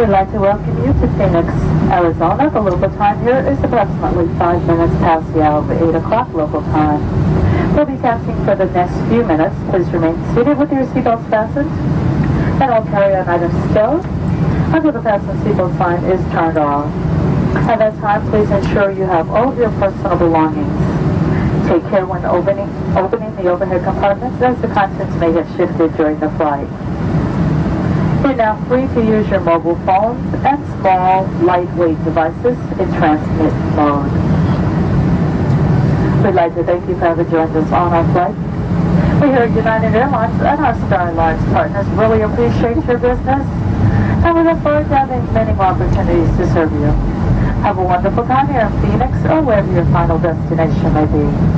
We'd like to welcome you to Phoenix, Arizona. The local time here is approximately 5 minutes past the hour of 8 o'clock local time. We'll be taxiing for the next few minutes. Please remain seated with your seatbelts fastened and all carry-on items stowed until the fasten seatbelt sign is turned off. At that time, please ensure you have all of your personal belongings. Take care when opening the overhead compartments, as the contents may have shifted during the flight. You're now free to use your mobile phones and small, lightweight devices in transmit mode. We'd like to thank you for having joined us on our flight. We here at United Airlines and our Star Alliance partners really appreciate your business, and we look forward to having many more opportunities to serve you. Have a wonderful time here in Phoenix or wherever your final destination may be.